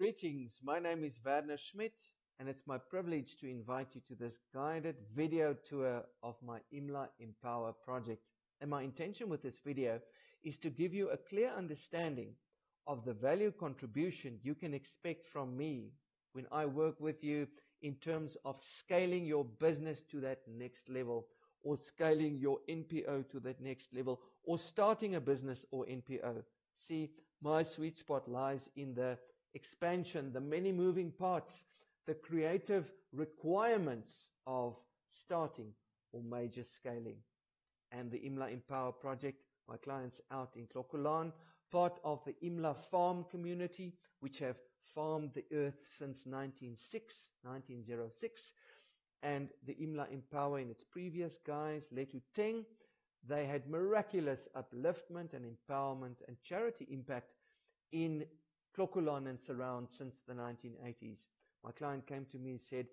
Greetings, my name is Werner and it's my privilege to invite you to this guided video tour of my IMLA Empower project. And my intention with this video is to give you a clear understanding of the value contribution you can expect from me when I work with you in terms of scaling your business to that next level, or scaling your NPO to that next level, or starting a business or NPO. See, my sweet spot lies in the expansion, the many moving parts, the creative requirements of starting or major scaling. And the IMLA Empower project, my clients out in Clocolan, part of the IMLA farm community, which have farmed the earth since 1906. And the IMLA Empower in its previous guise, Letuteng, they had miraculous upliftment and empowerment and charity impact in Clocolan and surround since the 1980s. My client came to me and said,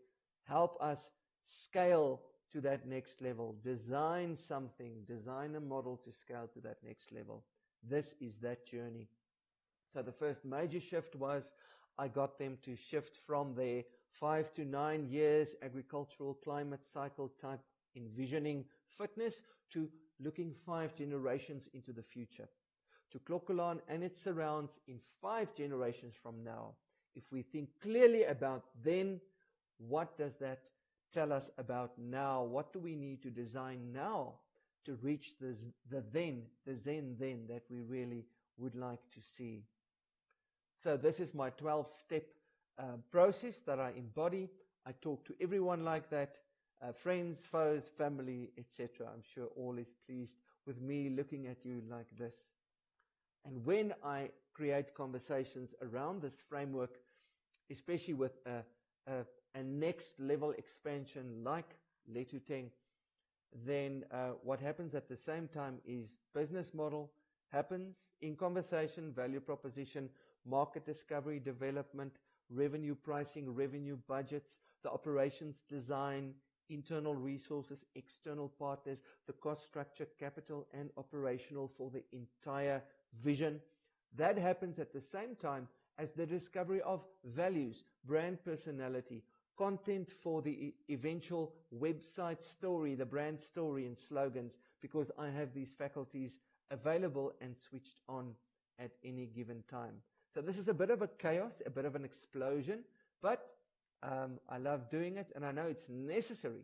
help us scale to that next level, design something, design a model to scale to that next level. This is that journey. So the first major shift was I got them to shift from their 5 to 9 years agricultural climate cycle type envisioning fitness to looking 5 generations into the future. To Clocolan and its surrounds in 5 generations from now. If we think clearly about then, what does that tell us about now? What do we need to design now to reach the zen then that we really would like to see? So this is my 12-step process that I embody. I talk to everyone like that, friends, foes, family, etc. I'm sure all is pleased with me looking at you like this. And when I create conversations around this framework, especially with a next level expansion like Letuteng, then what happens at the same time is business model happens in conversation, value proposition, market discovery, development, revenue pricing, revenue budgets, the operations design, internal resources, external partners, the cost structure, capital and operational for the entire vision. That happens at the same time as the discovery of values, brand personality, content for the eventual website story, the brand story and slogans, because I have these faculties available and switched on at any given time. So this is a bit of a chaos, a bit of an explosion, but I love doing it, and I know it's necessary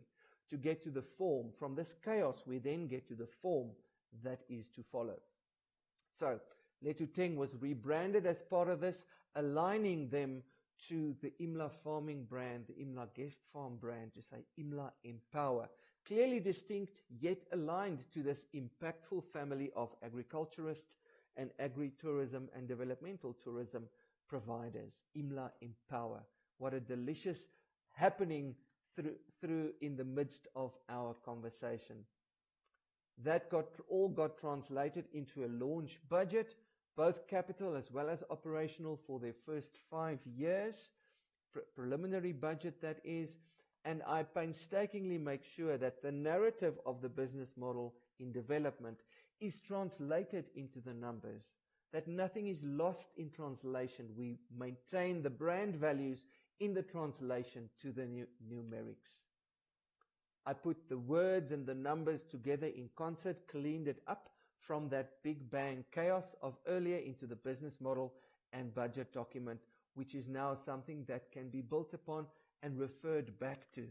to get to the form. From this chaos, we then get to the form that is to follow. So Letuteng was rebranded as part of this, aligning them to the IMLA farming brand, the IMLA guest farm brand, to say IMLA Empower. Clearly distinct, yet aligned to this impactful family of agriculturists and agri-tourism and developmental tourism providers. IMLA Empower. What a delicious happening through in the midst of our conversation. That all got translated into a launch budget, both capital as well as operational for their first 5 years, preliminary budget that is, and I painstakingly make sure that the narrative of the business model in development is translated into the numbers, that nothing is lost in translation. We maintain the brand values in the translation to the numerics. I put the words and the numbers together in concert, cleaned it up from that big bang chaos of earlier into the business model and budget document, which is now something that can be built upon and referred back to.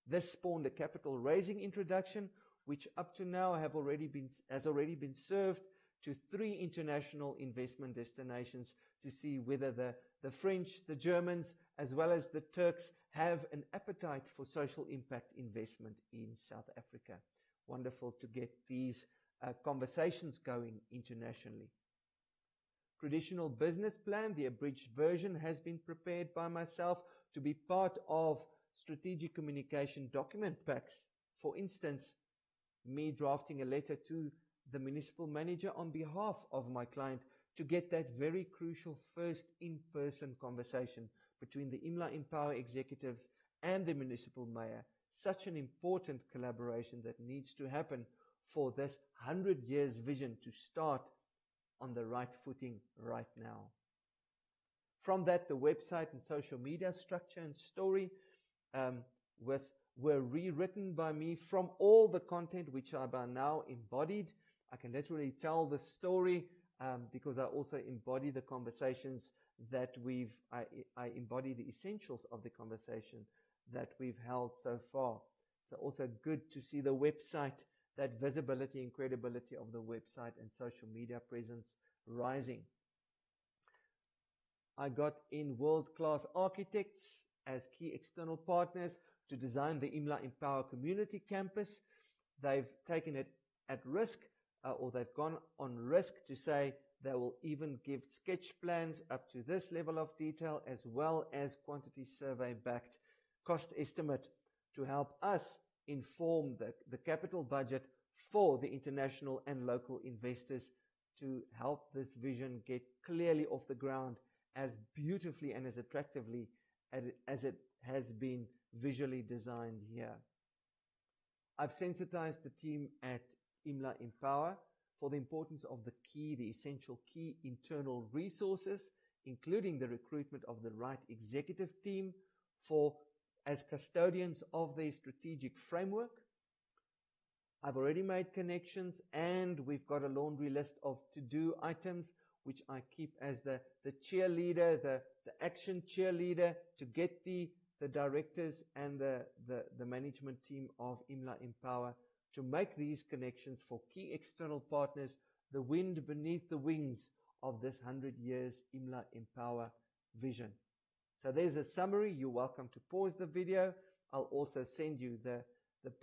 This spawned a capital raising introduction, which up to now has already been served to 3 international investment destinations to see whether the French, the Germans, as well as the Turks have an appetite for social impact investment in South Africa. Wonderful to get these conversations going internationally. Traditional business plan, the abridged version, has been prepared by myself to be part of strategic communication document packs. For instance, me drafting a letter to the municipal manager on behalf of my client to get that very crucial first in-person conversation between the IMLA Empower executives and the municipal mayor. Such an important collaboration that needs to happen for this 100 years vision to start on the right footing right now. From that, the website and social media structure and story were rewritten by me from all the content which I by now embodied. I can literally tell the story because I also embody the conversations that I embody the essentials of the conversation that we've held so far. So also good to see the website, that visibility and credibility of the website and social media presence rising. I got in world-class architects as key external partners to design the IMLA Empower Community Campus. They've taken it at risk, or they've gone on risk to say they will even give sketch plans up to this level of detail, as well as quantity survey-backed cost estimate to help us inform the capital budget for the international and local investors to help this vision get clearly off the ground as beautifully and as attractively as it has been visually designed here. I've sensitized the team at IMLA Empower for the importance of the essential key internal resources, including the recruitment of the right executive team as custodians of their strategic framework. I've already made connections, and we've got a laundry list of to-do items which I keep as the cheerleader, the action cheerleader to get the directors and the management team of IMLA Empower to make these connections for key external partners, the wind beneath the wings of this 100 years IMLA Empower vision. So there's a summary. You're welcome to pause the video. I'll also send you the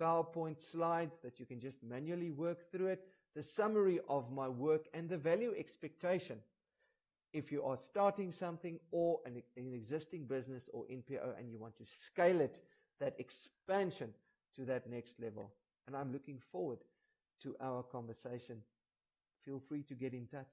PowerPoint slides that you can just manually work through it, the summary of my work and the value expectation. If you are starting something or an existing business or NPO and you want to scale it, that expansion to that next level. And I'm looking forward to our conversation. Feel free to get in touch.